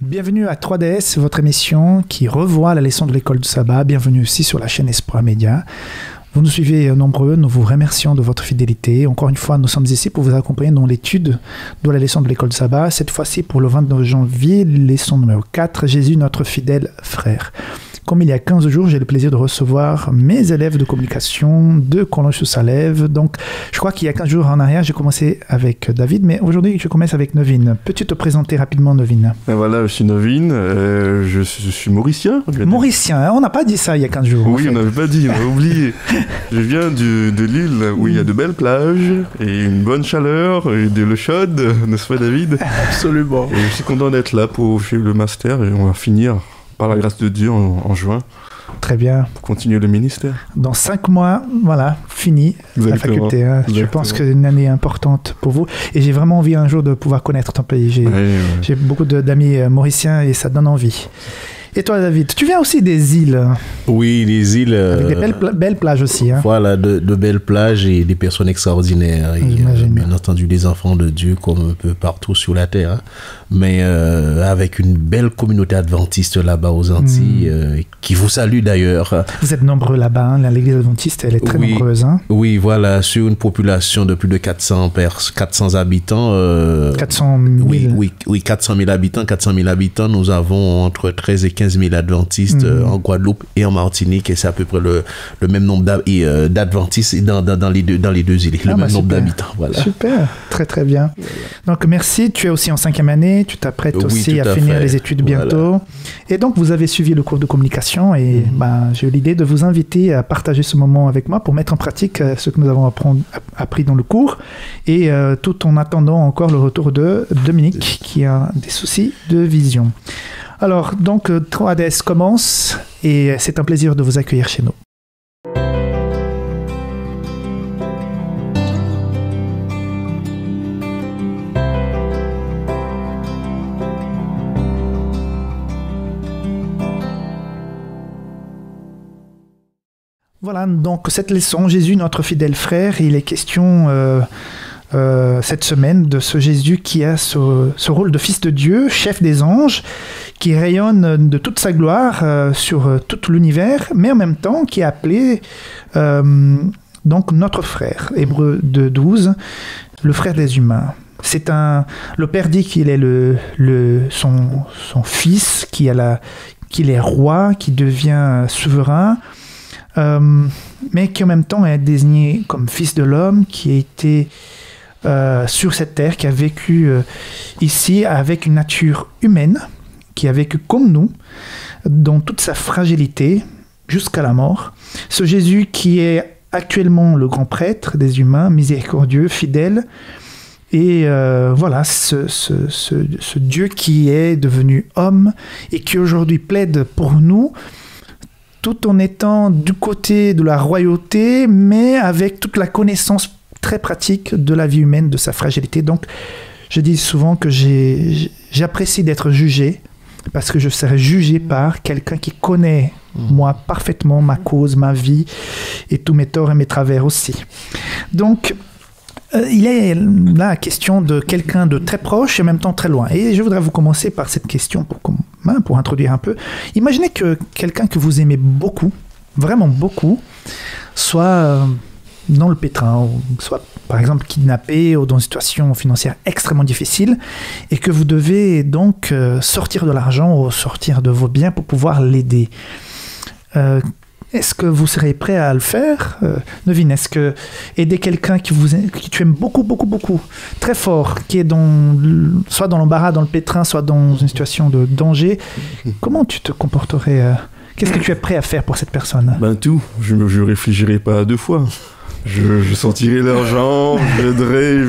Bienvenue à 3DS, votre émission qui revoit la leçon de l'école du sabbat. Bienvenue aussi sur la chaîne Espoir Média. Vous nous suivez nombreux, nous vous remercions de votre fidélité. Encore une fois, nous sommes ici pour vous accompagner dans l'étude de la leçon de l'école du sabbat. Cette fois-ci pour le 29 janvier, leçon numéro 4, Jésus notre fidèle frère. Comme il y a 15 jours, j'ai le plaisir de recevoir mes élèves de communication de Collonges-sous-Salève. Donc, je crois qu'il y a 15 jours en arrière, j'ai commencé avec David, mais aujourd'hui, je commence avec Novin. Peux-tu te présenter rapidement, Novin? Voilà, je suis Novin, je suis mauricien. Mauricien, on n'a pas dit ça il y a 15 jours. Oui, on n'avait pas dit, on a oublié. Je viens de l'île où il y a de belles plages et une bonne chaleur et de l'eau chaude, n'est-ce pas, David? Absolument. Et je suis content d'être là pour suivre le master et on va finir par la grâce de Dieu en juin. Très bien. Pour continuer le ministère. Dans 5 mois, voilà, fini la faculté. Hein. Je pense que c'est une année importante pour vous. Et j'ai vraiment envie un jour de pouvoir connaître ton pays. J'ai beaucoup d'amis mauriciens et ça donne envie. Et toi, David, tu viens aussi des îles. Oui, les îles. Avec des belles plages aussi. Hein. Voilà, de belles plages et des personnes extraordinaires. Et, bien entendu, des enfants de Dieu comme un peu partout sur la terre. Hein. Mais avec une belle communauté adventiste là-bas aux Antilles, qui vous salue d'ailleurs. Vous êtes nombreux là-bas. Hein. L'église adventiste, elle est très nombreuse. Hein. Oui, voilà, sur une population de plus de 400 habitants. 400 000. Oui, 400 000 habitants. 400 000 habitants, nous avons entre 13 et 15 000 adventistes en Guadeloupe et en Martinique, et c'est à peu près le même nombre d'adventistes dans les deux îles, le même nombre d'habitants. Voilà. Super, très très bien. Donc merci, tu es aussi en 5e année, tu t'apprêtes aussi à finir les études bientôt. Voilà. Et donc vous avez suivi le cours de communication et j'ai eu l'idée de vous inviter à partager ce moment avec moi pour mettre en pratique ce que nous avons appris dans le cours, et tout en attendant encore le retour de Dominique qui a des soucis de vision. Alors, donc, 3DS commence et c'est un plaisir de vous accueillir chez nous. Voilà, donc cette leçon, Jésus, notre fidèle frère, il est question cette semaine de ce Jésus qui a ce rôle de fils de Dieu, chef des anges, qui rayonne de toute sa gloire sur tout l'univers, mais en même temps qui est appelé donc notre frère. Hébreux 2:12, le frère des humains. Le Père dit qu'il est son fils, qu'il est roi, qui devient souverain, mais qui en même temps est désigné comme fils de l'homme, qui a été sur cette terre, qui a vécu ici avec une nature humaine, qui a vécu comme nous, dans toute sa fragilité, jusqu'à la mort. Ce Jésus qui est actuellement le grand prêtre des humains, miséricordieux, fidèle, et voilà, ce Dieu qui est devenu homme, et qui aujourd'hui plaide pour nous, tout en étant du côté de la royauté, mais avec toute la connaissance très pratique de la vie humaine, de sa fragilité. Donc, je dis souvent que j'apprécie d'être jugé, parce que je serai jugé par quelqu'un qui connaît, moi, parfaitement ma cause, ma vie, et tous mes torts et mes travers aussi. Donc, il est là la question de quelqu'un de très proche et en même temps très loin. Et je voudrais vous commencer par cette question pour introduire un peu. Imaginez que quelqu'un que vous aimez beaucoup, vraiment beaucoup, soit dans le pétrin, ou soit par exemple kidnappé ou dans une situation financière extrêmement difficile, et que vous devez donc sortir de l'argent ou sortir de vos biens pour pouvoir l'aider. Est-ce que vous serez prêt à le faire, Novin? Est-ce que aider quelqu'un qui tu aimes beaucoup, beaucoup, beaucoup, très fort, qui est soit dans l'embarras, dans le pétrin, soit dans une situation de danger, comment tu te comporterais Qu'est-ce que tu es prêt à faire pour cette personne? Tout, je ne réfléchirai pas 2 fois. Je sortirai l'argent, j'aiderai,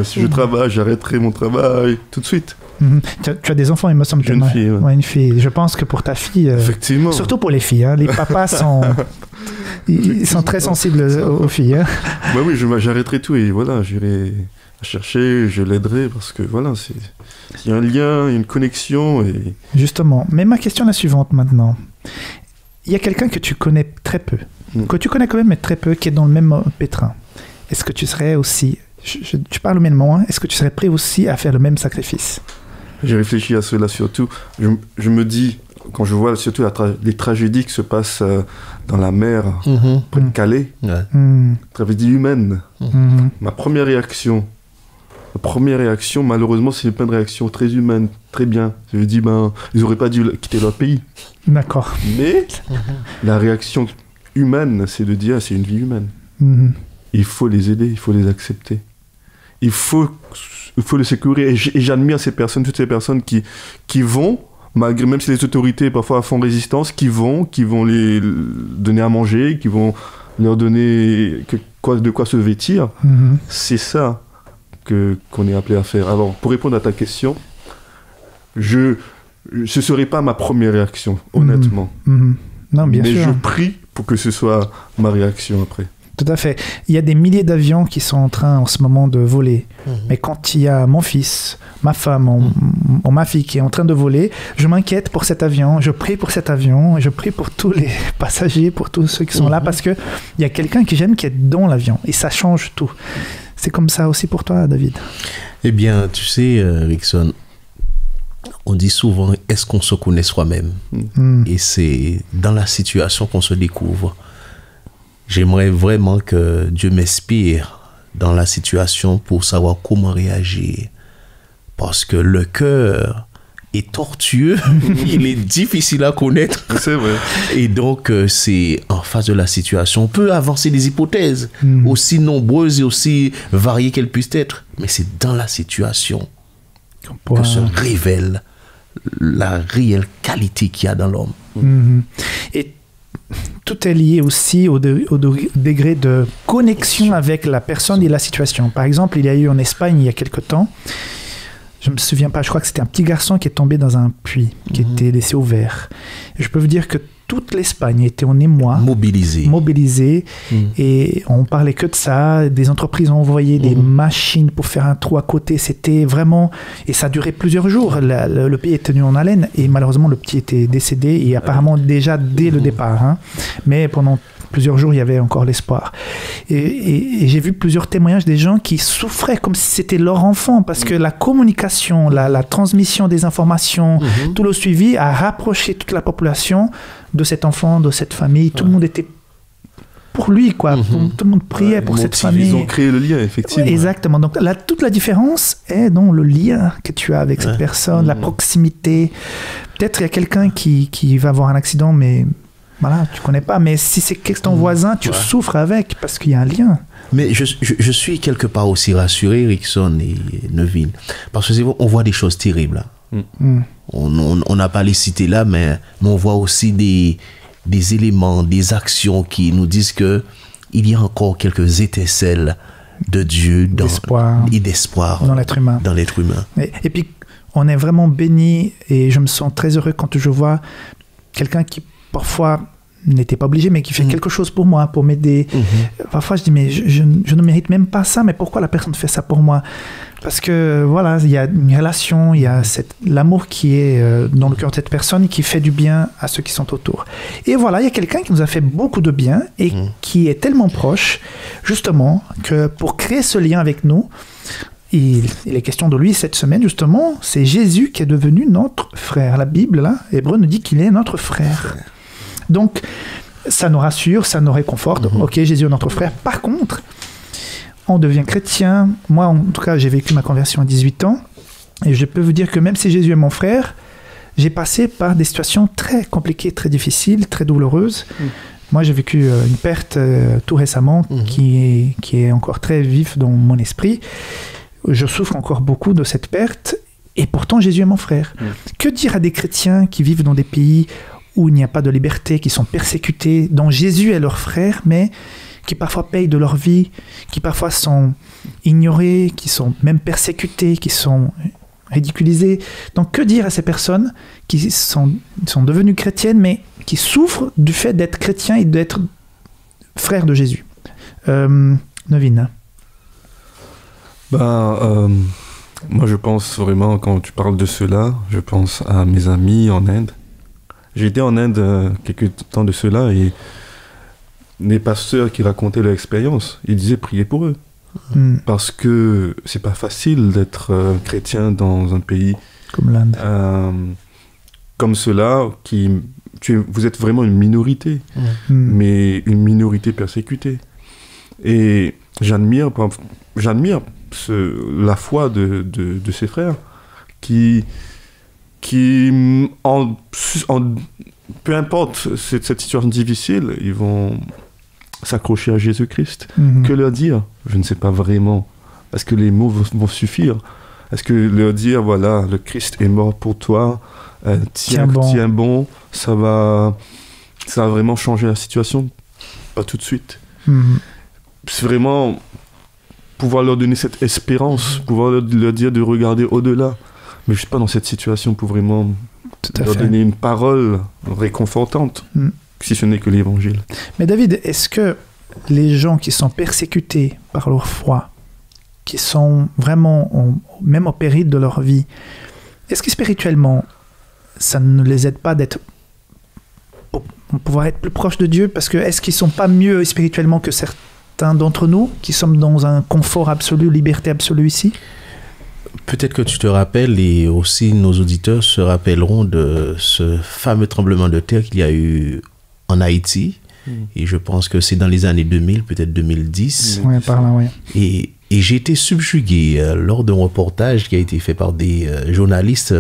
si je travaille, j'arrêterai mon travail tout de suite. Tu as des enfants, il me semble. Une fille. Ouais, une fille. Je pense que pour ta fille, effectivement. Surtout pour les filles, hein, les papas ils sont très sensibles aux filles. Hein. Oui, j'arrêterai tout et voilà, j'irai chercher, je l'aiderai parce que voilà, il y a un lien, une connexion. Et... Justement, mais ma question est la suivante maintenant. Il y a quelqu'un que tu connais très peu, que tu connais quand même mais très peu, qui est dans le même pétrin. Est-ce que tu serais aussi, tu parles humainement, hein, est-ce que tu serais prêt aussi à faire le même sacrifice? J'ai réfléchi à cela surtout. Je me dis, quand je vois surtout les tragédies qui se passent dans la mer, près de Calais, tragédies humaines, ma première réaction, malheureusement, c'est pas une réaction très humaine, très bien. Je me dis, ils auraient pas dû quitter leur pays. D'accord. Mais la réaction humaine, c'est de dire, c'est une vie humaine. Il faut les aider, il faut les accepter. Il faut les secourir. Et j'admire ces personnes, toutes ces personnes qui vont, malgré, même si les autorités parfois font résistance, qui vont les donner à manger, qui vont leur donner de quoi se vêtir. C'est ça qu'on est appelé à faire. Alors, pour répondre à ta question, ce ne serait pas ma première réaction, honnêtement. Non, bien sûr. Mais je prie pour que ce soit ma réaction après. Tout à fait. Il y a des milliers d'avions qui sont en train en ce moment de voler. Mais quand il y a mon fils, ma femme, ma fille qui est en train de voler, je m'inquiète pour cet avion, je prie pour cet avion, je prie pour tous les passagers, pour tous ceux qui sont là, parce qu'il y a quelqu'un que j'aime qui est dans l'avion. Et ça change tout. C'est comme ça aussi pour toi, David? Eh bien, tu sais, Rickson, on dit souvent, est-ce qu'on se connaît soi-même? Et c'est dans la situation qu'on se découvre. J'aimerais vraiment que Dieu m'inspire dans la situation pour savoir comment réagir. Parce que le cœur est tortueux, il est difficile à connaître. C'est vrai. Et donc, c'est en face de la situation. On peut avancer des hypothèses, aussi nombreuses et aussi variées qu'elles puissent être. Mais c'est dans la situation que se révèle la réelle qualité qu'il y a dans l'homme. Et tout est lié aussi au degré de connexion avec la personne et la situation. Par exemple, il y a eu en Espagne il y a quelque temps, je ne me souviens pas, je crois que c'était un petit garçon qui est tombé dans un puits, qui était laissé ouvert. Et je peux vous dire que toute l'Espagne était en émoi, mobilisée et on parlait que de ça. Des entreprises ont envoyé des machines pour faire un trou à côté. C'était vraiment... Et ça a duré plusieurs jours. Le pays est tenu en haleine et malheureusement, le petit était décédé et apparemment déjà dès le départ. Mais pendant plusieurs jours, il y avait encore l'espoir. Et j'ai vu plusieurs témoignages des gens qui souffraient comme si c'était leur enfant parce que la communication, la transmission des informations, tout le suivi a rapproché toute la population de cet enfant, de cette famille. Tout le monde était pour lui, quoi. Tout le monde priait pour cette famille. Ils ont créé le lien, effectivement. Exactement. Donc, toute la différence est dans le lien que tu as avec cette personne, la proximité. Peut-être il y a quelqu'un qui va avoir un accident, mais voilà, tu connais pas. Mais si c'est ton voisin, tu souffres avec parce qu'il y a un lien. Mais je suis quelque part aussi rassuré, Rickson et Neville, parce que c'est vrai, on voit des choses terribles. On n'a pas les cités là, mais on voit aussi des éléments, des actions qui nous disent que il y a encore quelques étincelles de Dieu et d'espoir dans l'être humain. Et puis, on est vraiment béni et je me sens très heureux quand je vois quelqu'un qui parfois n'était pas obligé, mais qui fait quelque chose pour moi, pour m'aider. Parfois, je dis, mais je ne mérite même pas ça, mais pourquoi la personne fait ça pour moi? Parce que, voilà, il y a une relation, il y a l'amour qui est dans le cœur de cette personne et qui fait du bien à ceux qui sont autour. Et voilà, il y a quelqu'un qui nous a fait beaucoup de bien et qui est tellement proche, justement, que pour créer ce lien avec nous, il est question de lui cette semaine, justement, c'est Jésus qui est devenu notre frère. La Bible, là, Hébreu nous dit qu'il est notre frère. Donc, ça nous rassure, ça nous réconforte. Ok, Jésus est notre frère. Par contre, on devient chrétien. Moi, en tout cas, j'ai vécu ma conversion à 18 ans. Et je peux vous dire que même si Jésus est mon frère, j'ai passé par des situations très compliquées, très difficiles, très douloureuses. Moi, j'ai vécu une perte tout récemment qui est encore très vive dans mon esprit. Je souffre encore beaucoup de cette perte. Et pourtant, Jésus est mon frère. Que dire à des chrétiens qui vivent dans des pays où il n'y a pas de liberté, qui sont persécutés, dont Jésus est leur frère, mais qui parfois payent de leur vie, qui parfois sont ignorés, qui sont même persécutés, qui sont ridiculisés. Donc que dire à ces personnes qui sont devenues chrétiennes, mais qui souffrent du fait d'être chrétiens et d'être frères de Jésus? Nevin. Moi je pense vraiment, quand tu parles de cela, je pense à mes amis en Inde. J'ai été en Inde quelques temps de cela et les pasteurs qui racontaient leur expérience, ils disaient prier pour eux. Parce que c'est pas facile d'être chrétien dans un pays Comme l'Inde. Comme ceux-là, vous êtes vraiment une minorité, mais une minorité persécutée. Et j'admire la foi de ces frères qui peu importe cette situation difficile, ils vont s'accrocher à Jésus-Christ. Que leur dire? Je ne sais pas vraiment. Est-ce que les mots vont suffire? Est-ce que leur dire, voilà, le Christ est mort pour toi, tiens bon, ça va vraiment changer la situation? Pas tout de suite. C'est vraiment pouvoir leur donner cette espérance, pouvoir leur dire de regarder au-delà. Mais je ne suis pas dans cette situation pour vraiment leur donner une parole réconfortante, si ce n'est que l'évangile. Mais David, est-ce que les gens qui sont persécutés par leur foi, qui sont vraiment même au péril de leur vie, est-ce que spirituellement, ça ne les aide pas pour pouvoir être plus proches de Dieu? Parce que est-ce qu'ils ne sont pas mieux spirituellement que certains d'entre nous, qui sommes dans un confort absolu, liberté absolue ici? Peut-être que tu te rappelles, et aussi nos auditeurs se rappelleront de ce fameux tremblement de terre qu'il y a eu en Haïti. Et je pense que c'est dans les années 2000, peut-être 2010. Oui, par là, oui. Et j'ai été subjugué lors d'un reportage qui a été fait par des journalistes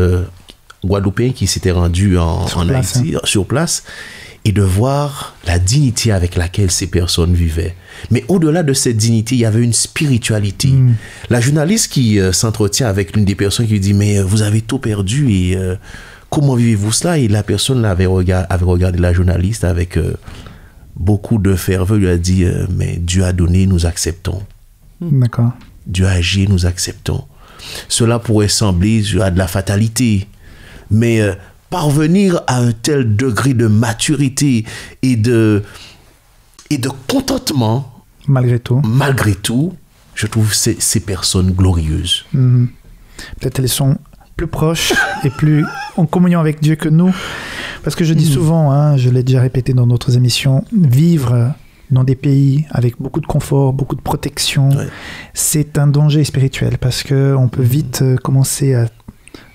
guadeloupéens qui s'étaient rendus en Haïti, sur place, et de voir la dignité avec laquelle ces personnes vivaient. Mais au-delà de cette dignité, il y avait une spiritualité. La journaliste qui s'entretient avec l'une des personnes qui lui dit « Mais vous avez tout perdu et comment vivez-vous cela ?» Et la personne avait regardé la journaliste avec beaucoup de ferveur, lui a dit « Mais Dieu a donné, nous acceptons. » D'accord. Dieu a agi, nous acceptons. Cela pourrait sembler à de la fatalité, mais parvenir à un tel degré de maturité et de contentement, malgré tout, je trouve ces personnes glorieuses. Peut-être elles sont plus proches et plus en communion avec Dieu que nous. Parce que je dis souvent, je l'ai déjà répété dans d'autres émissions, vivre dans des pays avec beaucoup de confort, beaucoup de protection, c'est un danger spirituel parce qu'on peut vite commencer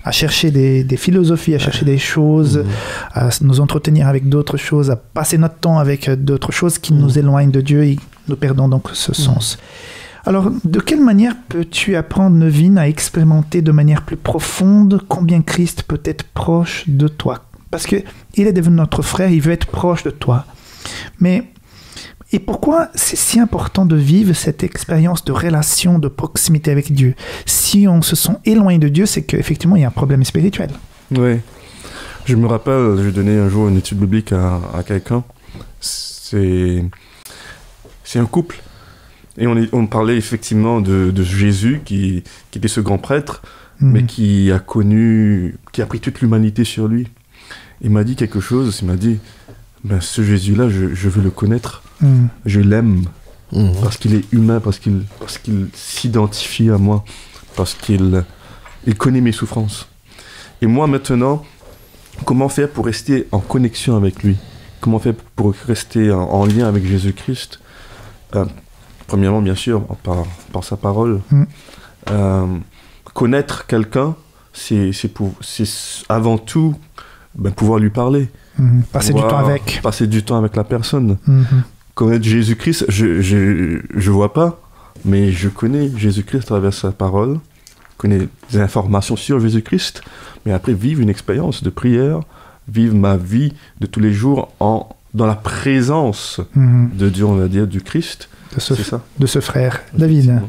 à chercher des philosophies, à chercher des choses, à nous entretenir avec d'autres choses, à passer notre temps avec d'autres choses qui nous éloignent de Dieu et nous perdons donc ce sens. Alors, de quelle manière peux-tu apprendre, Nevin, à expérimenter de manière plus profonde combien Christ peut être proche de toi? Parce qu'il est devenu notre frère, il veut être proche de toi. Et pourquoi c'est si important de vivre cette expérience de relation, de proximité avec Dieu? Si on se sent éloigné de Dieu, c'est qu'effectivement, il y a un problème spirituel. Oui. Je me rappelle, j'ai donné un jour une étude biblique à quelqu'un. C'est un couple. Et on parlait effectivement de Jésus, qui était ce grand prêtre, mais qui a pris toute l'humanité sur lui. Il m'a dit quelque chose, il m'a dit, ce Jésus-là, je veux le connaître. Je l'aime parce qu'il est humain, parce qu'il s'identifie à moi, parce qu'il connaît mes souffrances. Et moi maintenant, comment faire pour rester en connexion avec lui? Comment faire pour rester en lien avec Jésus-Christ? Premièrement, bien sûr, par sa parole. Connaître quelqu'un, c'est avant tout pouvoir lui parler. Passer du temps avec la personne. Connaître Jésus-Christ, je vois pas, mais je connais Jésus-Christ à travers sa parole, je connais des informations sur Jésus-Christ, mais après vivre une expérience de prière, vivre ma vie de tous les jours dans la présence de Dieu, on va dire, du Christ, de ce frère. David.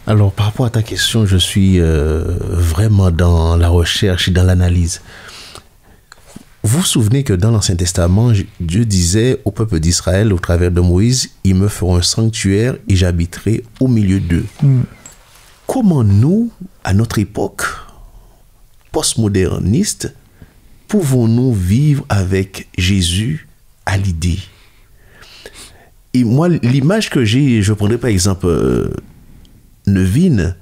Alors, par rapport à ta question, je suis vraiment dans la recherche et dans l'analyse. Vous vous souvenez que dans l'Ancien Testament, Dieu disait au peuple d'Israël, au travers de Moïse, « Ils me feront un sanctuaire et j'habiterai au milieu d'eux. » Comment nous, à notre époque postmoderniste, pouvons-nous vivre avec Jésus à l'idée? Et moi, l'image que j'ai, je prendrais par exemple Nevin,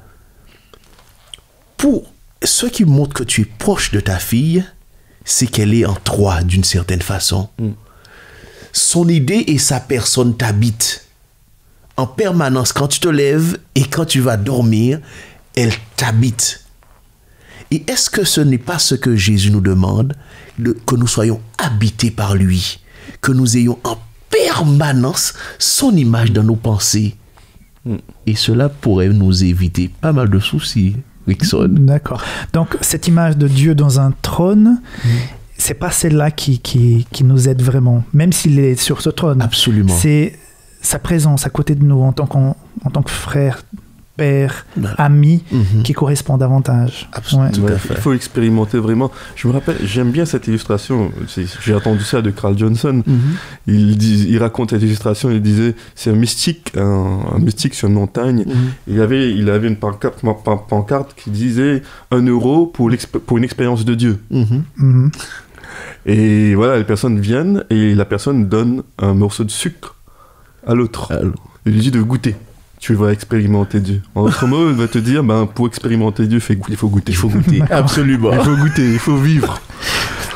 pour ce qui montre que tu es proche de ta fille, c'est qu'elle est en toi d'une certaine façon. Son idée et sa personne t'habitent en permanence. Quand tu te lèves et quand tu vas dormir, elle t'habite. Et est-ce que ce n'est pas ce que Jésus nous demande, que nous soyons habités par lui, que nous ayons en permanence son image dans nos pensées? Et cela pourrait nous éviter pas mal de soucis, Rickson. D'accord. Donc, cette image de Dieu dans un trône, c'est pas celle-là qui nous aide vraiment, même s'il est sur ce trône. Absolument. C'est sa présence à côté de nous en tant que frère, père, ami, qui correspond davantage. Absolument. Ouais. Il faut expérimenter vraiment. Je me rappelle, j'aime bien cette illustration. J'ai entendu ça de Carl Johnson. Il raconte cette illustration. Il disait, c'est un mystique sur une montagne. Il avait une pancarte qui disait 1 euro pour une expérience de Dieu. Et voilà, les personnes viennent et la personne donne un morceau de sucre à l'autre. Il lui dit de goûter. Tu vas expérimenter Dieu. En d'autres mots, il va te dire, pour expérimenter Dieu, il faut goûter. Il faut goûter, absolument. Il faut goûter, il faut vivre.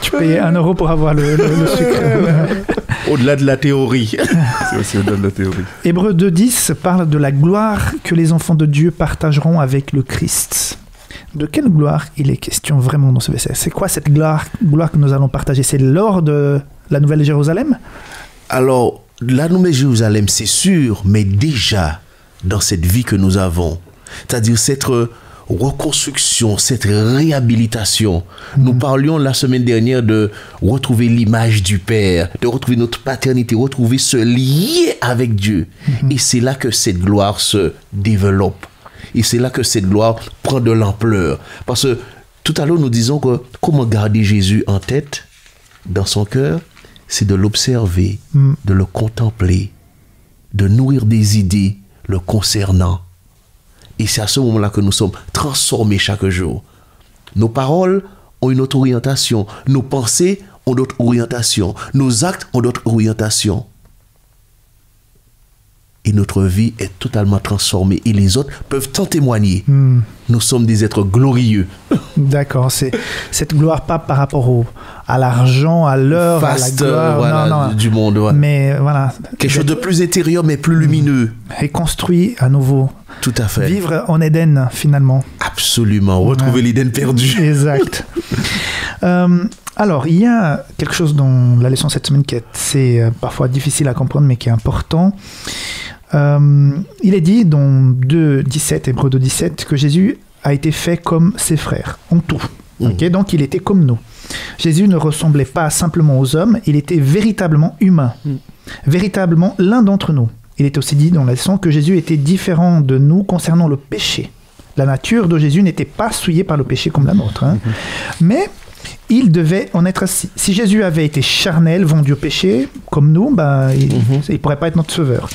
Tu payes 1 euro pour avoir le sucre. Au-delà de la théorie. C'est aussi au-delà de la théorie. Hébreux 2.10 parle de la gloire que les enfants de Dieu partageront avec le Christ. De quelle gloire il est question vraiment dans ce verset? C'est quoi cette gloire que nous allons partager? C'est lors de la Nouvelle Jérusalem? Alors, la Nouvelle Jérusalem, c'est sûr, mais déjà dans cette vie que nous avons, c'est-à-dire cette reconstruction, cette réhabilitation. Nous parlions la semaine dernière de retrouver l'image du Père, de retrouver notre paternité, retrouver ce lien avec Dieu. Et c'est là que cette gloire se développe. Et c'est là que cette gloire prend de l'ampleur. Parce que tout à l'heure, nous disons que comment garder Jésus en tête, dans son cœur, c'est de l'observer, de le contempler, de nourrir des idées le concernant. Et c'est à ce moment-là que nous sommes transformés chaque jour. Nos paroles ont une autre orientation. Nos pensées ont d'autres orientations. Nos actes ont d'autres orientations. Et notre vie est totalement transformée. Et les autres peuvent en témoigner. Nous sommes des êtres glorieux. D'accord. C'est cette gloire pas par rapport à l'argent, à l'heure, à la gloire. Voilà, non. Du monde. Ouais. Mais voilà. Quelque chose de plus intérieur, mais plus lumineux. Et construit à nouveau. Tout à fait. Vivre en Éden, finalement. Absolument. Retrouver l'Éden perdu. Exact. Alors, il y a quelque chose dans la leçon cette semaine qui est assez, parfois difficile à comprendre, mais qui est important. Il est dit dans Hébreux 2.17, que Jésus a été fait comme ses frères, en tout. Okay? Donc, il était comme nous. Jésus ne ressemblait pas simplement aux hommes, il était véritablement humain. Véritablement l'un d'entre nous. Il est aussi dit dans la leçon que Jésus était différent de nous concernant le péché. La nature de Jésus n'était pas souillée par le péché comme la nôtre. Mais il devait en être ainsi. Si Jésus avait été charnel, vendu au péché, comme nous, il ne pourrait pas être notre sauveur.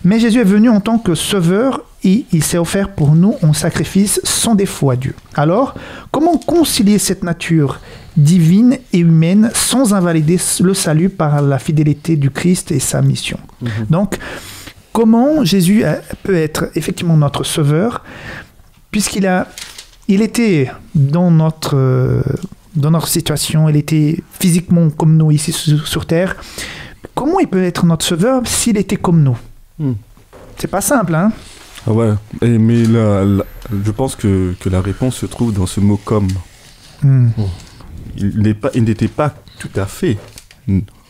Mais Jésus est venu en tant que sauveur et il s'est offert pour nous en sacrifice sans défaut à Dieu. Alors, comment concilier cette nature divine et humaine sans invalider le salut par la fidélité du Christ et sa mission? Donc, comment Jésus peut être effectivement notre sauveur, puisqu'il était dans notre situation, il était physiquement comme nous ici sur Terre. Comment il peut être notre sauveur s'il était comme nous? C'est pas simple, hein? Ah ouais, mais je pense que la réponse se trouve dans ce mot « comme ». Il n'était pas tout à fait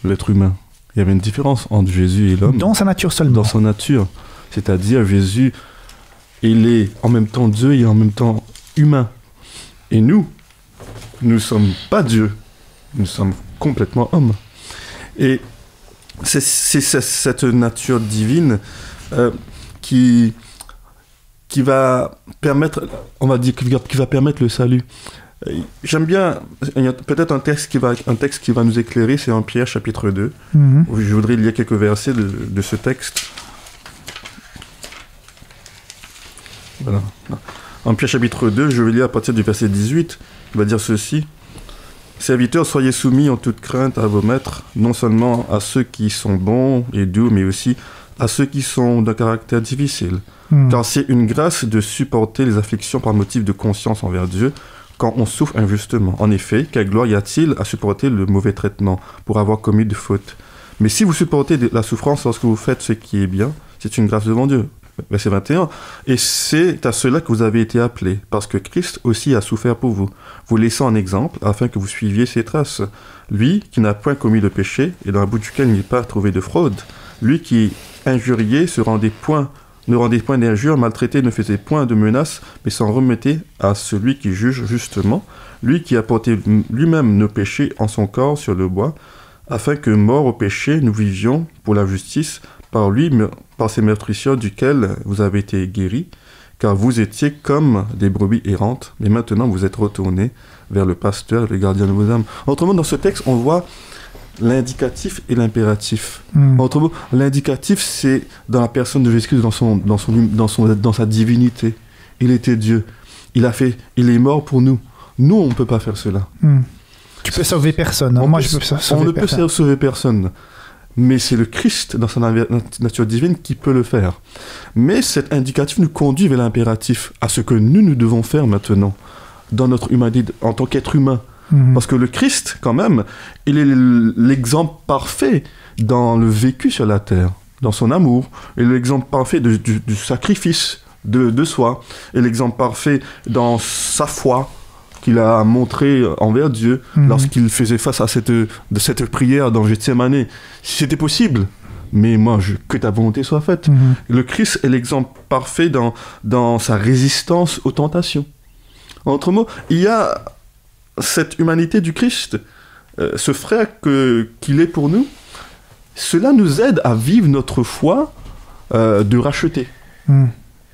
l'être humain. Il y avait une différence entre Jésus et l'homme. Dans sa nature seulement. Dans son nature. C'est-à-dire, Jésus, il est en même temps Dieu et en même temps humain. Et nous ne sommes pas Dieu. Nous sommes complètement hommes. Et c'est cette nature divine qui va permettre, on va dire, qui va permettre le salut. J'aime bien, il y a peut-être un texte qui va nous éclairer, c'est en Pierre chapitre 2. Je voudrais lire quelques versets de ce texte. Voilà. En Pierre chapitre 2, je vais lire à partir du verset 18, il va dire ceci. Serviteurs, soyez soumis en toute crainte à vos maîtres, non seulement à ceux qui sont bons et doux, mais aussi à ceux qui sont d'un caractère difficile. Car c'est une grâce de supporter les afflictions par motif de conscience envers Dieu, quand on souffre injustement. En effet, quelle gloire y a-t-il à supporter le mauvais traitement pour avoir commis de fautes? Mais si vous supportez la souffrance lorsque vous faites ce qui est bien, c'est une grâce devant Dieu. verset 21. Et c'est à cela que vous avez été appelés, parce que Christ aussi a souffert pour vous, vous laissant un exemple, afin que vous suiviez ses traces. Lui qui n'a point commis de péché, et dans la bouche duquel il n'est pas trouvé de fraude. Lui qui, injurié, ne rendait point d'injures, maltraité, ne faisait point de menaces, mais s'en remettait à celui qui juge justement. Lui qui a porté lui-même nos péchés en son corps sur le bois, afin que, morts au péché, nous vivions pour la justice, par lui, par ces meurtrissures duquel vous avez été guéris, car vous étiez comme des brebis errantes, mais maintenant vous êtes retournés vers le pasteur, le gardien de vos âmes. Autrement, dans ce texte, on voit l'indicatif et l'impératif. Autrement, l'indicatif, c'est dans la personne de Jésus-Christ, dans sa divinité. Il était Dieu. Il est mort pour nous. Nous, on ne peut pas faire cela. Tu peux sauver personne. Hein. On ne peut sauver personne. Mais c'est le Christ, dans sa nature divine, qui peut le faire. Mais cet indicatif nous conduit vers l'impératif, à ce que nous devons faire maintenant, dans notre humanité, en tant qu'être humain. Parce que le Christ, quand même, il est l'exemple parfait dans le vécu sur la terre, dans son amour. Il est l'exemple parfait du sacrifice de soi. Et l'exemple parfait dans sa foi qu'il a montré envers Dieu lorsqu'il faisait face à cette prière dans Gethsémani. Si c'était possible, mais moi, que ta volonté soit faite. Le Christ est l'exemple parfait dans sa résistance aux tentations. En d'autres mots, il y a cette humanité du Christ, ce frère qu'il est pour nous. Cela nous aide à vivre notre foi de racheter.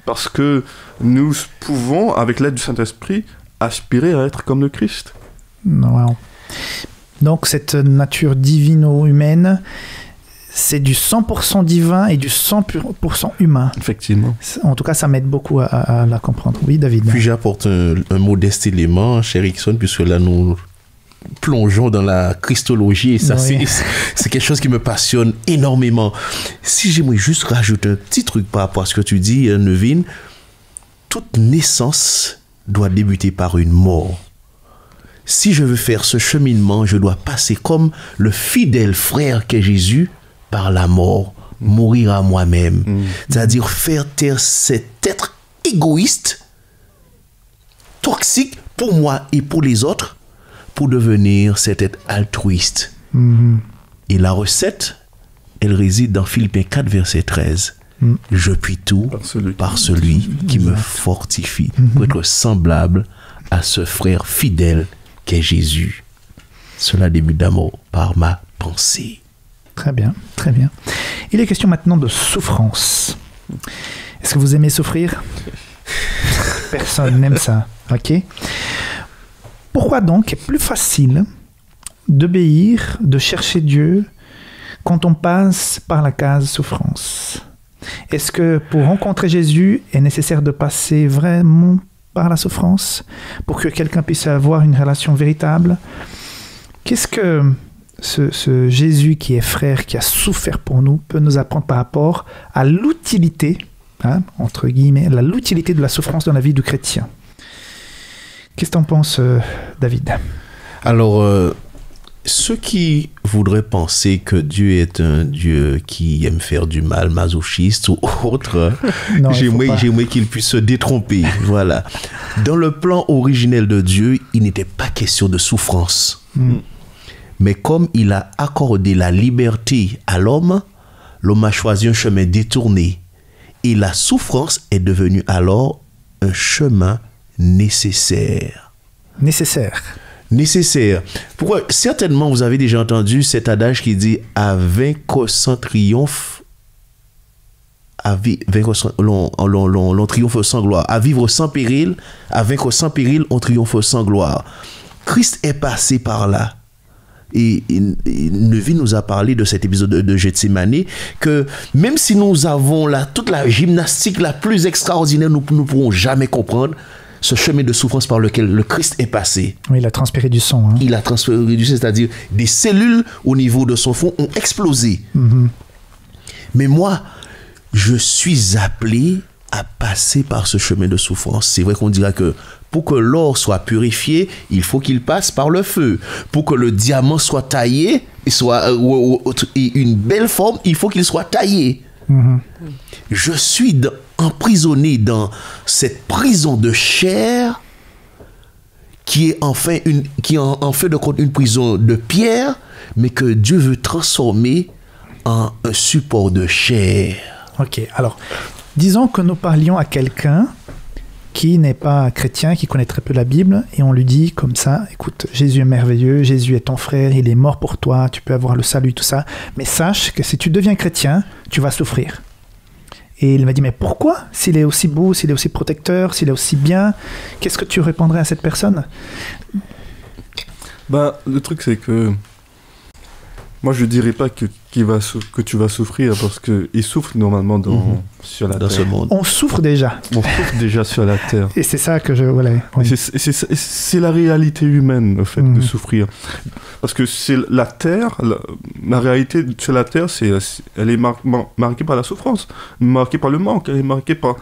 Parce que nous pouvons, avec l'aide du Saint-Esprit, aspirer à être comme le Christ. Wow. Donc cette nature divino-humaine, c'est du 100% divin et du 100% humain. Effectivement. En tout cas, ça m'aide beaucoup à la comprendre. Oui, David. Puis j'apporte un modeste élément, cher Rickson, puisque là nous plongeons dans la christologie et ça c'est quelque chose qui me passionne énormément. Si j'aimerais juste rajouter un petit truc par rapport à ce que tu dis, Nevin, toute naissance doit débuter par une mort. Si je veux faire ce cheminement, je dois passer comme le fidèle frère qu'est Jésus par la mort, mourir à moi-même. C'est-à-dire faire taire cet être égoïste, toxique pour moi et pour les autres, pour devenir cet être altruiste. Et la recette, elle réside dans Philippiens 4, verset 13. Je puis tout par celui qui me fortifie pour être semblable à ce frère fidèle qu'est Jésus. Cela débute d'amour par ma pensée. Très bien, très bien. Il est question maintenant de souffrance. Est-ce que vous aimez souffrir? Personne n'aime ça. Ok. Pourquoi donc est plus facile d'obéir, de chercher Dieu quand on passe par la case souffrance? Est-ce que pour rencontrer Jésus, il est nécessaire de passer vraiment par la souffrance pour que quelqu'un puisse avoir une relation véritable? Qu'est-ce que ce Jésus qui est frère, qui a souffert pour nous, peut nous apprendre par rapport à l'utilité, entre guillemets, l'utilité de la souffrance dans la vie du chrétien? Qu'est-ce que tu en penses, David? Alors, ceux qui voudraient penser que Dieu est un Dieu qui aime faire du mal, masochiste ou autre, j'aimerais qu'ils puissent se détromper. Voilà. Dans le plan originel de Dieu, il n'était pas question de souffrance. Mais comme il a accordé la liberté à l'homme, l'homme a choisi un chemin détourné. Et la souffrance est devenue alors un chemin nécessaire. Nécessaire. Pourquoi? Certainement, vous avez déjà entendu cet adage qui dit « à vaincre sans triomphe, l'on triomphe sans gloire. À vivre sans péril, à vaincre sans péril, on triomphe sans gloire. » Christ est passé par là. Et Nevin nous a parlé de cet épisode de Gethsémani, que même si nous avons toute la gymnastique la plus extraordinaire, nous ne pourrons jamais comprendre ce chemin de souffrance par lequel le Christ est passé. Oui, il a transpiré du sang. Il a transpiré du sang, c'est-à-dire des cellules au niveau de son fond ont explosé. Mais moi, je suis appelé à passer par ce chemin de souffrance. C'est vrai qu'on dira que pour que l'or soit purifié, il faut qu'il passe par le feu. Pour que le diamant soit taillé, et une belle forme, il faut qu'il soit taillé. Je suis emprisonnés dans cette prison de chair qui est en fin de compte une prison de pierre, mais que Dieu veut transformer en un support de chair. Ok, alors, disons que nous parlions à quelqu'un qui n'est pas chrétien, qui connaît très peu la Bible, et on lui dit comme ça, écoute, Jésus est merveilleux, Jésus est ton frère, il est mort pour toi, tu peux avoir le salut, tout ça, mais sache que si tu deviens chrétien, tu vas souffrir. Et il m'a dit, mais pourquoi? S'il est aussi beau, s'il est aussi protecteur, s'il est aussi bien, qu'est-ce que tu répondrais à cette personne? Le truc, c'est que moi, je ne dirais pas que tu vas souffrir, parce qu'il souffre normalement sur la terre. Ce monde. On souffre déjà. On souffre déjà sur la terre. Et c'est ça que je... Voilà, oui. C'est la réalité humaine, le fait de souffrir. Parce que c'est la terre, la réalité sur la terre, elle est marquée par la souffrance, marquée par le manque, elle est marquée par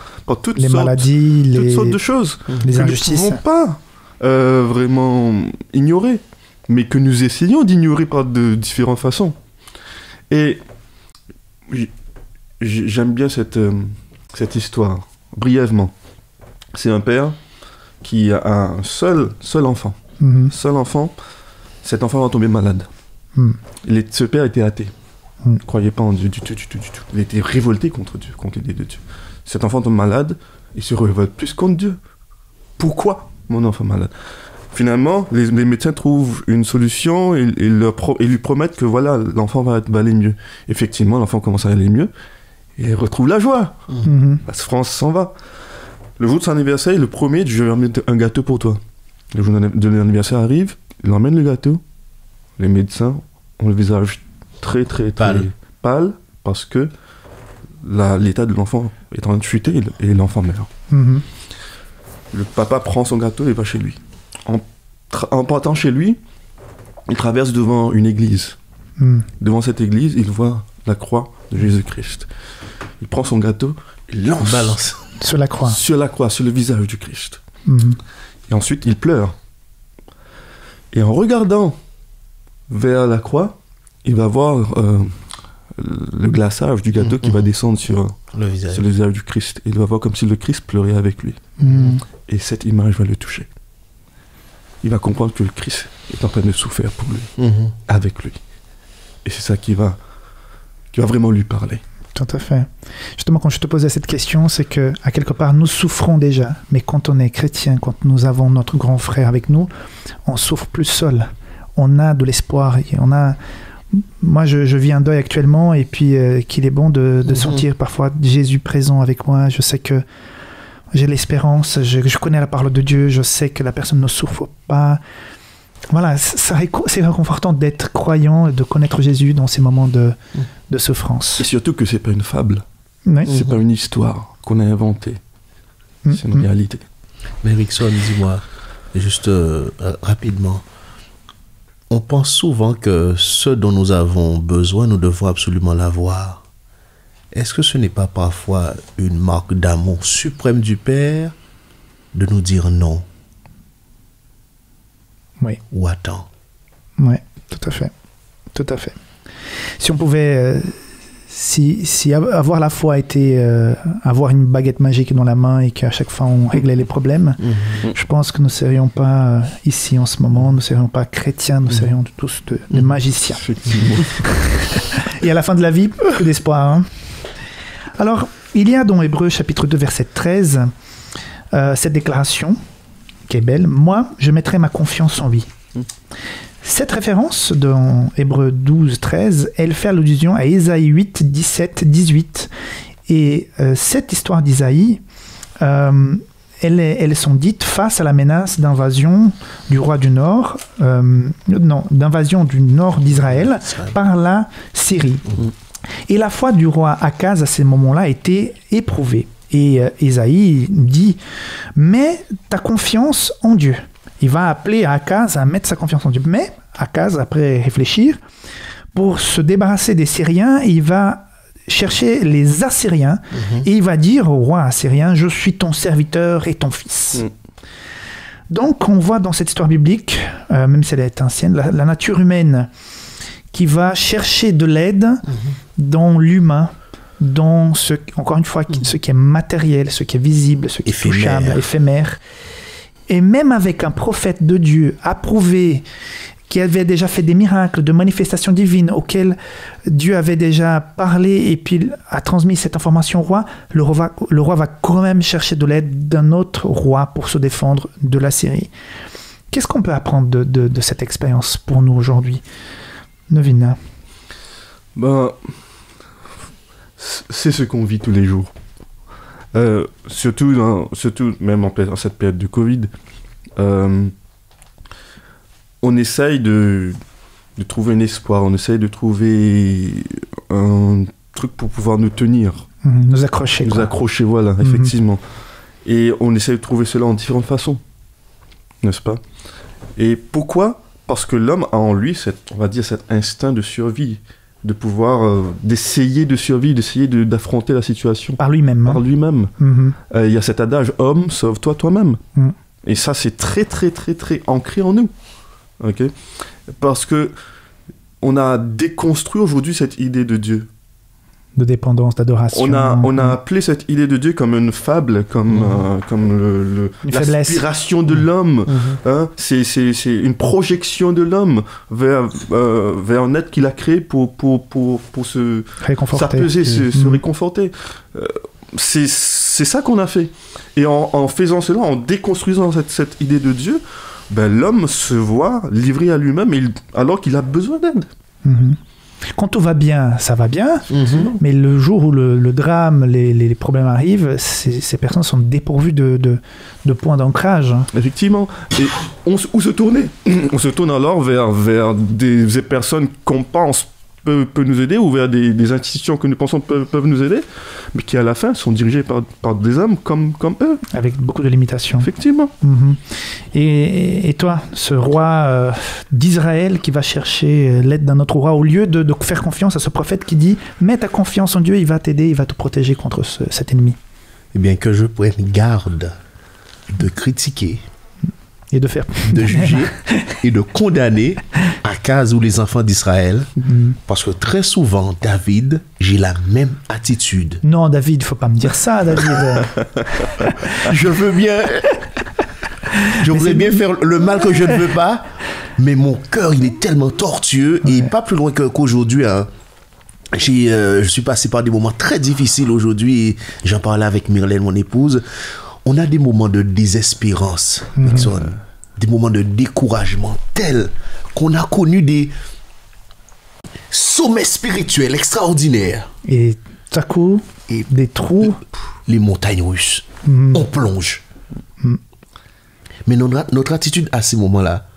toutes les maladies, toutes sortes de choses les injustices. Nous ne pouvons pas vraiment ignorer, mais que nous essayons d'ignorer par de différentes façons. Et j'aime bien cette histoire, brièvement. C'est un père qui a un seul enfant. Seul enfant. Cet enfant va tomber malade. Ce père était athée. Il ne croyait pas en Dieu du tout. Il était révolté contre Dieu, contre l'idée de Dieu. Cet enfant tombe malade, il se révolte plus contre Dieu. Pourquoi mon enfant est malade? Finalement, les médecins trouvent une solution et lui promettent que voilà, l'enfant va aller mieux. Effectivement, l'enfant commence à aller mieux et il retrouve la joie. La souffrance s'en va. Le jour de son anniversaire, il le promet, je vais amener un gâteau pour toi. Le jour de l'anniversaire arrive, il emmène le gâteau. Les médecins ont le visage très pâle parce que l'état de l'enfant est en train de chuter et l'enfant meurt. Le papa prend son gâteau et va chez lui. En partant chez lui, il traverse devant une église. Devant cette église, il voit la croix de Jésus-Christ. Il prend son gâteau, il balance sur la croix, sur le visage du Christ. Et ensuite, il pleure. Et en regardant vers la croix, il va voir le glaçage du gâteau qui va descendre sur le visage du Christ. Il va voir comme si le Christ pleurait avec lui. Et cette image va le toucher. Il va comprendre que le Christ est en train de souffrir pour lui, avec lui. Et c'est ça qui va vraiment lui parler. Tout à fait. Justement, quand je te posais cette question, c'est que à quelque part, nous souffrons déjà. Mais quand on est chrétien, quand nous avons notre grand frère avec nous, on souffre plus seul. On a de l'espoir. Moi, je vis un deuil actuellement, et puis qu'il est bon de sentir parfois Jésus présent avec moi. Je sais que j'ai l'espérance, je connais la parole de Dieu, je sais que la personne ne souffre pas. Voilà, c'est réconfortant d'être croyant et de connaître Jésus dans ces moments de souffrance. Et surtout que c'est pas une fable, c'est pas une histoire qu'on a inventée, c'est une réalité. Mais Rickson, dis-moi, juste rapidement, on pense souvent que ce dont nous avons besoin, nous devons absolument l'avoir. Est-ce que ce n'est pas parfois une marque d'amour suprême du Père de nous dire non? Oui. Ou attends? Oui, tout à fait. Tout à fait. Si on pouvait... Si avoir la foi était avoir une baguette magique dans la main et qu'à chaque fois on réglait les problèmes, je pense que nous ne serions pas ici en ce moment, nous ne serions pas chrétiens, nous serions tous des magiciens. Effectivement. Et à la fin de la vie, peu d'espoir. Hein. Alors, il y a dans Hébreux chapitre 2, verset 13, cette déclaration qui est belle. « Moi, je mettrai ma confiance en lui. » Cette référence dans Hébreux 12, 13, elle fait allusion à Ésaïe 8, 17, 18. Et cette histoire d'Ésaïe, elles sont dites face à la menace d'invasion du roi du Nord, d'invasion du nord d'Israël par la Syrie. Et la foi du roi Akaz à ces moments-là était éprouvée. Et Ésaïe dit « Mets ta confiance en Dieu ». Il va appeler Akaz à mettre sa confiance en Dieu. Mais Akaz, après réfléchir, pour se débarrasser des Syriens, il va chercher les Assyriens et il va dire au roi assyrien « Je suis ton serviteur et ton fils ». Donc on voit dans cette histoire biblique, même si elle est ancienne, la nature humaine qui va chercher de l'aide dans l'humain dans encore une fois, ce qui est matériel, ce qui est visible, ce qui est touchable, éphémère. Et même avec un prophète de Dieu approuvé, qui avait déjà fait des miracles, de manifestations divines auxquelles Dieu avait déjà parlé et puis a transmis cette information au roi, le roi va quand même chercher de l'aide d'un autre roi pour se défendre de l'Assyrie. Qu'est-ce qu'on peut apprendre de cette expérience pour nous aujourd'hui, Nevina? C'est ce qu'on vit tous les jours. Surtout même en cette période de Covid. On essaye de trouver un espoir, on essaye de trouver un truc pour pouvoir nous tenir. Nous accrocher. Nous accrocher, voilà, effectivement. Et on essaye de trouver cela en différentes façons, n'est-ce pas? Et pourquoi? Parce que l'homme a en lui, on va dire, cet instinct de survie, de pouvoir, d'essayer de survivre, d'essayer d'affronter la situation. Par lui-même. Par lui-même. Il y a cet adage, homme, sauve-toi toi-même. Et ça, c'est très, très, très, très ancré en nous. Okay. Parce que on a déconstruit aujourd'hui cette idée de Dieu. De dépendance, d'adoration. On a appelé cette idée de Dieu comme une fable, comme l'aspiration de l'homme. Hein? C'est une projection de l'homme vers un être qu'il a créé pour s'apaiser, se réconforter. C'est ça qu'on a fait. Et en faisant cela, en déconstruisant cette idée de Dieu, l'homme se voit livré à lui-même alors qu'il a besoin d'aide. Quand tout va bien, ça va bien, mais le jour où le drame, les problèmes arrivent, ces personnes sont dépourvues de points d'ancrage. Effectivement. Et où se tourner? On se tourne alors vers des personnes qu'on pense peuvent nous aider, ou vers des institutions que nous pensons peuvent nous aider, mais qui à la fin sont dirigées par des hommes comme eux. Avec beaucoup de limitations. Effectivement. Et toi, ce roi d'Israël qui va chercher l'aide d'un autre roi, au lieu de faire confiance à ce prophète qui dit « Mets ta confiance en Dieu, il va t'aider, il va te protéger contre cet ennemi. » Eh bien, que je prenne garde de critiquer, et de faire de juger et de condamner Akaz ou les enfants d'Israël, parce que très souvent, David, j'ai la même attitude. Non, David, il faut pas me dire ça, David. Je veux bien, je voudrais bien faire le mal que je ne veux pas, mais mon cœur, il est tellement tortueux, et pas plus loin qu'aujourd'hui, hein. Je suis passé par des moments très difficiles aujourd'hui, et j'en parlais avec Myrlène, mon épouse. On a des moments de désespérance, des moments de découragement tels qu'on a connu des sommets spirituels extraordinaires. Et tout à coup, des trous. Les montagnes russes. On plonge. Mais notre attitude à ces moments-là,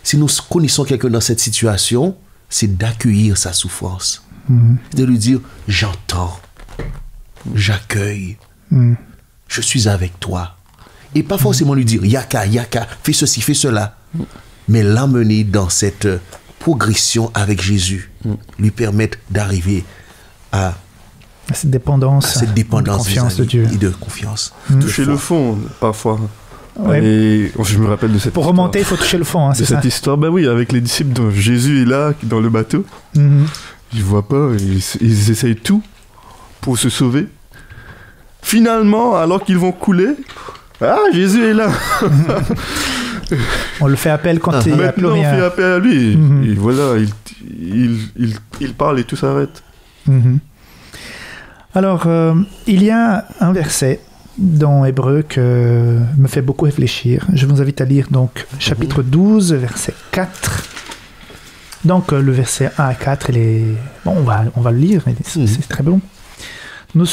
si nous connaissons quelqu'un dans cette situation, c'est d'accueillir sa souffrance. De lui dire, j'entends, j'accueille. Je suis avec toi. Et pas forcément lui dire, yaka, fais ceci, fais cela. Mais l'emmener dans cette progression avec Jésus. Lui permettre d'arriver à cette dépendance, de confiance de Dieu. Et de confiance. Toucher le fond, parfois. Ouais. Et je me rappelle de cette Pour remonter, il faut toucher le fond. C'est ça. Cette histoire, oui, avec les disciples, dont Jésus est là, dans le bateau. Ils ne voient pas, ils essayent tout pour se sauver. Finalement, alors qu'ils vont couler, Jésus est là. On le fait appel quand il n'y a plus rien. On fait appel à lui. Et voilà, il parle et tout s'arrête. Alors, il y a un verset dans Hébreux qui me fait beaucoup réfléchir. Je vous invite à lire donc chapitre 12, verset 4. Donc, le verset 1 à 4, on va le lire, mais c'est très bon. Nous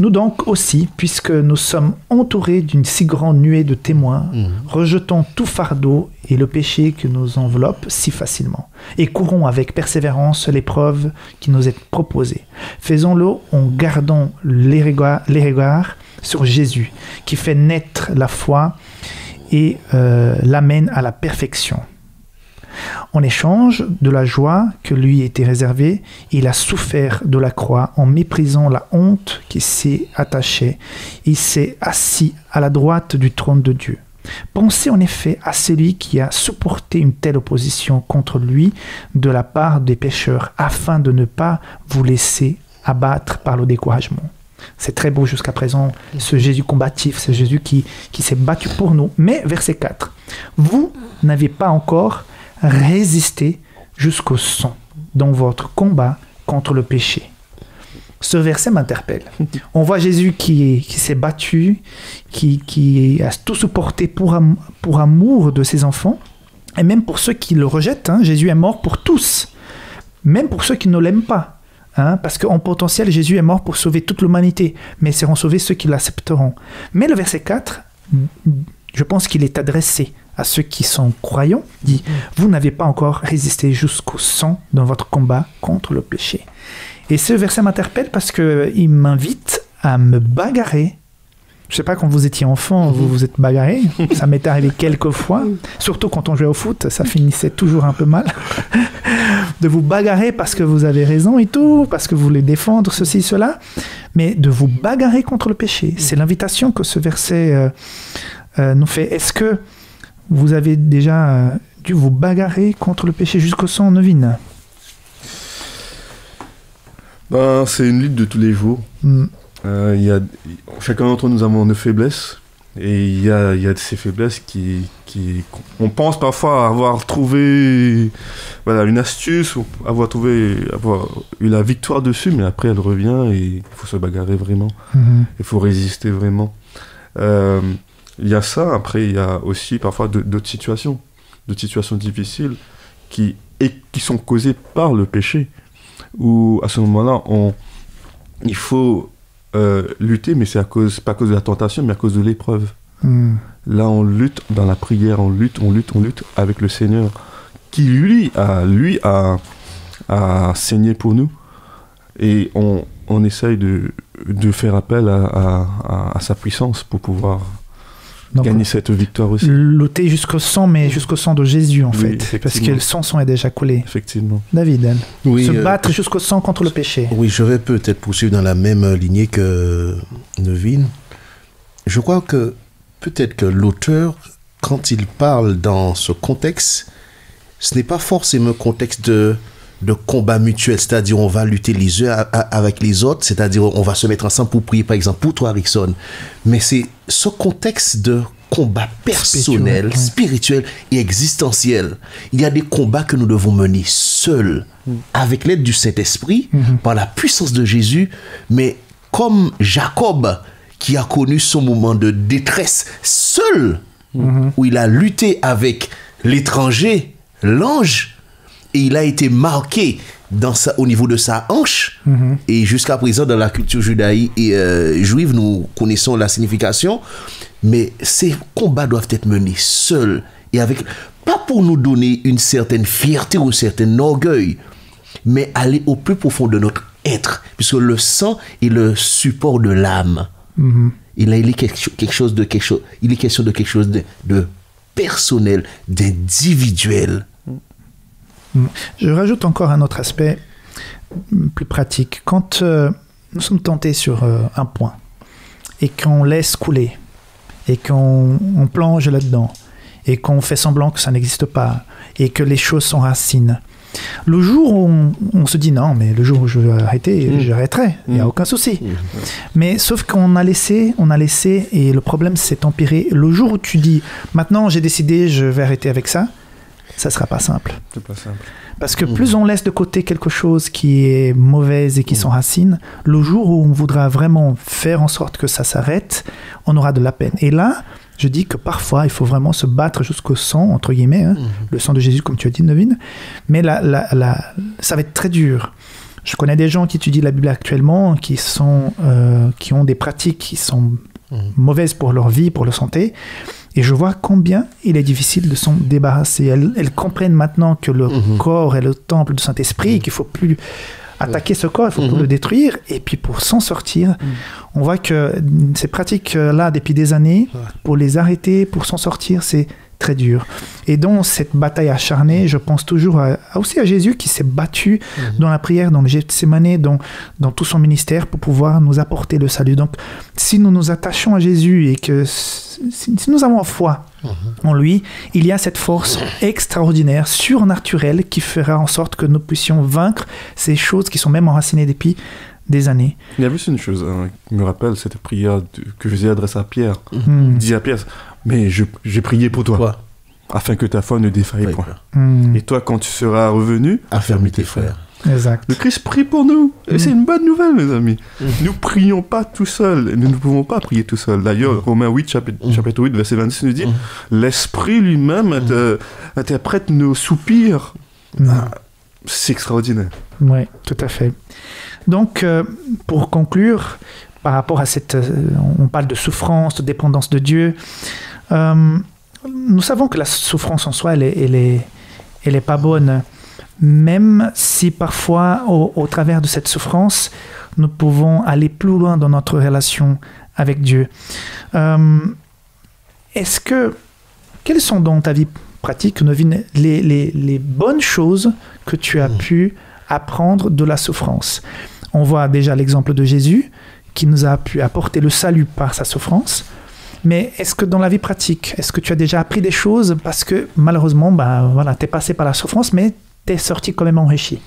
donc aussi, puisque nous sommes entourés d'une si grande nuée de témoins, rejetons tout fardeau et le péché qui nous enveloppe si facilement, et courons avec persévérance l'épreuve qui nous est proposée. Faisons-le en gardant les regards sur Jésus, qui fait naître la foi et l'amène à la perfection. En échange de la joie que lui était réservée, il a souffert de la croix en méprisant la honte qui s'y attachait. Il s'est assis à la droite du trône de Dieu. Pensez en effet à celui qui a supporté une telle opposition contre lui de la part des pécheurs, afin de ne pas vous laisser abattre par le découragement. C'est très beau jusqu'à présent, ce Jésus combatif, ce Jésus qui s'est battu pour nous. Mais verset 4, vous n'avez pas encore résisté jusqu'au sang dans votre combat contre le péché. Ce verset m'interpelle. On voit Jésus qui s'est battu, qui a tout supporté pour amour de ses enfants, et même pour ceux qui le rejettent. Jésus est mort pour tous, même pour ceux qui ne l'aiment pas. Parce qu'en potentiel, Jésus est mort pour sauver toute l'humanité, mais seront sauvés ceux qui l'accepteront. Mais le verset 4, je pense qu'il est adressé à ceux qui sont croyants, dit « Vous n'avez pas encore résisté jusqu'au sang dans votre combat contre le péché. » Et ce verset m'interpelle parce qu'il m'invite à me bagarrer. Je ne sais pas, quand vous étiez enfant, vous vous êtes bagarré. Ça m'est arrivé quelques fois, surtout quand on jouait au foot, ça finissait toujours un peu mal. De vous bagarrer parce que vous avez raison et tout, parce que vous voulez défendre ceci, cela. Mais de vous bagarrer contre le péché. C'est l'invitation que ce verset nous fait. Est-ce que vous avez déjà dû vous bagarrer contre le péché jusqu'au sang, Nevin? C'est une lutte de tous les jours. Chacun d'entre nous avons nos faiblesses. Et il y a ces faiblesses on pense parfois avoir trouvé une astuce, ou avoir eu la victoire dessus, mais après elle revient et il faut se bagarrer vraiment. Il faut résister vraiment. Il y a ça, après il y a aussi parfois d'autres situations difficiles qui sont causées par le péché, où à ce moment-là il faut lutter, mais c'est pas à cause de la tentation, mais à cause de l'épreuve. Là on lutte dans la prière, on lutte avec le Seigneur qui lui a saigné pour nous, et on essaye de faire appel à sa puissance pour pouvoir gagner cette victoire aussi. Lutter jusqu'au sang, mais jusqu'au sang de Jésus en fait, parce que son sang est déjà coulé. Effectivement. David, se battre jusqu'au sang contre le péché. Oui, je vais peut-être poursuivre dans la même lignée que Nevin. Je crois que peut-être que l'auteur, quand il parle dans ce contexte, ce n'est pas forcément un contexte de combat mutuel, c'est-à-dire on va lutter les uns avec les autres, c'est-à-dire on va se mettre ensemble pour prier, par exemple, pour toi, Rickson. Mais c'est ce contexte de combat personnel, spirituel et existentiel. Il y a des combats que nous devons mener seuls, avec l'aide du Saint-Esprit, par la puissance de Jésus, mais comme Jacob, qui a connu son moment de détresse seul, où il a lutté avec l'étranger, l'ange, et il a été marqué au niveau de sa hanche. Et jusqu'à présent, dans la culture judaïque et juive, nous connaissons la signification. Mais ces combats doivent être menés seuls, et pas pour nous donner une certaine fierté ou un certain orgueil, mais aller au plus profond de notre être, puisque le sang est le support de l'âme. Il est question de quelque chose de personnel, d'individuel. Je rajoute encore un autre aspect plus pratique. Quand nous sommes tentés sur un point et qu'on laisse couler et qu'on plonge là-dedans et qu'on fait semblant que ça n'existe pas et que les choses sont racines, le jour où on se dit non, mais le jour où je vais arrêter, j'arrêterai, il n'y a aucun souci. Mais sauf qu'on a laissé, et le problème s'est empiré. Le jour où tu dis maintenant j'ai décidé, je vais arrêter avec ça, ça ne sera pas simple. C'est pas simple. Parce que plus on laisse de côté quelque chose qui est mauvaise et qui s'enracine, le jour où on voudra vraiment faire en sorte que ça s'arrête, on aura de la peine. Et là, je dis que parfois, il faut vraiment se battre jusqu'au sang, entre guillemets, le sang de Jésus, comme tu as dit, Nevin. Mais ça va être très dur. Je connais des gens qui étudient la Bible actuellement, qui ont des pratiques qui sont mauvaises pour leur vie, pour leur santé. Et je vois combien il est difficile de s'en débarrasser. Elles comprennent maintenant que le corps est le temple du Saint-Esprit, qu'il ne faut plus attaquer ce corps, il faut plus le détruire. Et puis pour s'en sortir, on voit que ces pratiques-là, depuis des années, pour les arrêter, pour s'en sortir, c'est très dur. Et dans cette bataille acharnée, je pense toujours aussi à Jésus qui s'est battu dans la prière, dans le Gethsémane, dans tout son ministère pour pouvoir nous apporter le salut. Donc, si nous nous attachons à Jésus et que si nous avons foi En lui, il y a cette force extraordinaire, surnaturelle, qui fera en sorte que nous puissions vaincre ces choses qui sont même enracinées depuis des années. Il y avait une chose qui me rappelle, cette prière que Jésus adresse à Pierre. Il dit à Pierre, mais j'ai prié pour toi, afin que ta foi ne défaille point. Et toi, quand tu seras revenu, affermis tes frères. Exact. Le Christ prie pour nous. Et c'est une bonne nouvelle, mes amis. Nous prions pas tout seuls. Nous ne pouvons pas prier tout seuls. D'ailleurs, Romains 8, chapitre 8, verset 26 nous dit l'Esprit lui-même interprète nos soupirs. C'est extraordinaire. Oui, tout à fait. Donc, pour conclure, par rapport à cette... on parle de souffrance, de dépendance de Dieu. Nous savons que la souffrance en soi, elle est pas bonne. Même si parfois, au travers de cette souffrance, nous pouvons aller plus loin dans notre relation avec Dieu. Quelles sont dans ta vie pratique, les bonnes choses que tu as pu apprendre de la souffrance? On voit déjà l'exemple de Jésus, qui nous a pu apporter le salut par sa souffrance. Mais est-ce que dans la vie pratique, est-ce que tu as déjà appris des choses parce que malheureusement, tu es passé par la souffrance, mais t'es sorti quand même enrichi?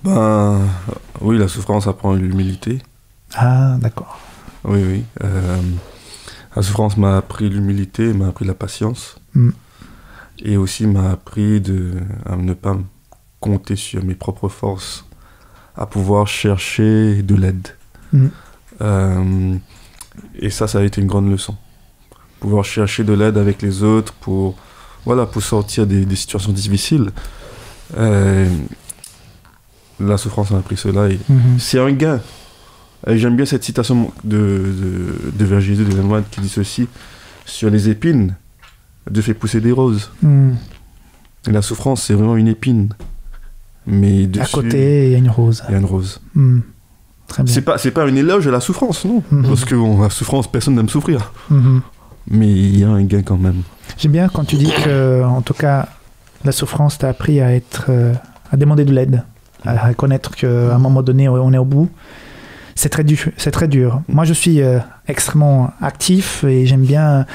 Oui, la souffrance apprend l'humilité. Ah, d'accord. Oui. La souffrance m'a appris l'humilité, m'a appris la patience. Et aussi m'a appris à ne pas compter sur mes propres forces, à pouvoir chercher de l'aide. Et ça a été une grande leçon. Pouvoir chercher de l'aide avec les autres pour sortir des situations difficiles. La souffrance m'a appris cela et c'est un gain. Et j'aime bien cette citation de vers Jésus de Moine qui dit ceci: sur les épines, Dieu fait pousser des roses. Et la souffrance, c'est vraiment une épine. Mais dessus, à côté, il y a une rose. Il y a une rose. Très bien. C'est pas une éloge à la souffrance, non. Parce que la souffrance, personne n'aime souffrir. Mais il y a un gain quand même. J'aime bien quand tu dis que, en tout cas, la souffrance t'a appris à demander de l'aide, à reconnaître qu'à un moment donné, on est au bout. C'est très dur. Moi, je suis extrêmement actif et j'aime bien,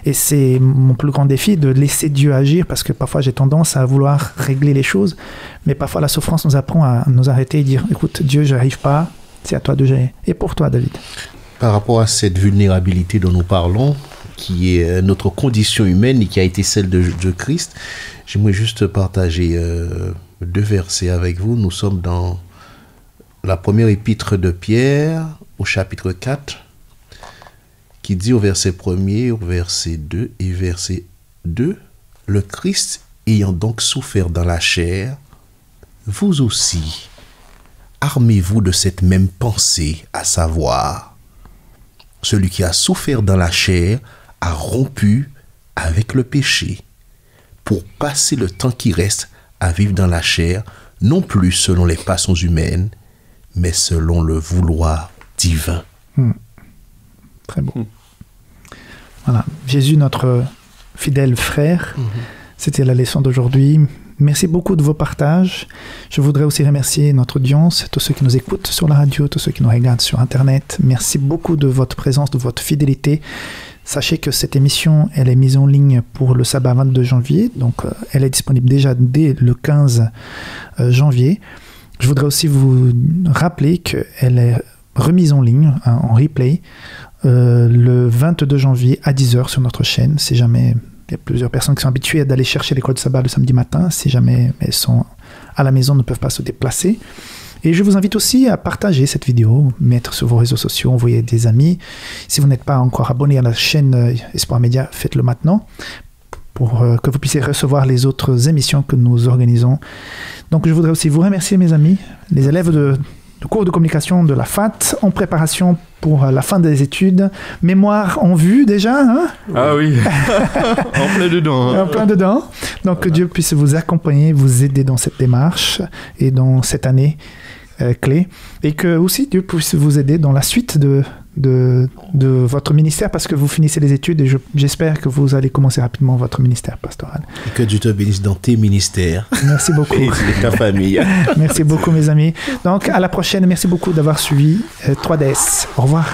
et c'est mon plus grand défi, de laisser Dieu agir, parce que parfois j'ai tendance à vouloir régler les choses, mais parfois la souffrance nous apprend à nous arrêter et dire: écoute, Dieu, j'arrive pas, c'est à toi de gérer. Et pour toi, David? Par rapport à cette vulnérabilité dont nous parlons, qui est notre condition humaine et qui a été celle de Christ, j'aimerais juste partager 2 versets avec vous. Nous sommes dans la première épître de Pierre, au chapitre 4, qui dit au verset 1er, au verset 2 et verset 2, « Le Christ ayant donc souffert dans la chair, vous aussi, armez-vous de cette même pensée, à savoir, celui qui a souffert dans la chair a rompu avec le péché, pour passer le temps qui reste à vivre dans la chair, non plus selon les passions humaines, mais selon le vouloir divin. » Très beau. Voilà. Jésus, notre fidèle frère, c'était la leçon d'aujourd'hui. Merci beaucoup de vos partages. Je voudrais aussi remercier notre audience, tous ceux qui nous écoutent sur la radio, tous ceux qui nous regardent sur Internet. Merci beaucoup de votre présence, de votre fidélité. Sachez que cette émission, elle est mise en ligne pour le sabbat 22 janvier. Donc, elle est disponible déjà dès le 15 janvier. Je voudrais aussi vous rappeler qu'elle est remise en ligne, en replay, le 22 janvier à 10h sur notre chaîne. Si jamais il y a plusieurs personnes qui sont habituées d'aller chercher l'école de sabbat le samedi matin, si jamais elles sont à la maison, ne peuvent pas se déplacer. Et je vous invite aussi à partager cette vidéo, mettre sur vos réseaux sociaux, envoyer des amis. Si vous n'êtes pas encore abonné à la chaîne Espoir Média, faites-le maintenant pour que vous puissiez recevoir les autres émissions que nous organisons. Donc je voudrais aussi vous remercier, mes amis, les élèves de cours de communication de la FAT, en préparation pour la fin des études. Mémoire en vue déjà, hein? Ah oui, en plein dedans. En plein dedans. Donc que Dieu puisse vous accompagner, vous aider dans cette démarche et dans cette année clé. Et que aussi Dieu puisse vous aider dans la suite de votre ministère, parce que vous finissez les études et j'espère que vous allez commencer rapidement votre ministère pastoral. Et que Dieu te bénisse dans tes ministères. Merci beaucoup. Et ta famille. Merci beaucoup, mes amis. Donc, à la prochaine. Merci beaucoup d'avoir suivi 3DS. Au revoir.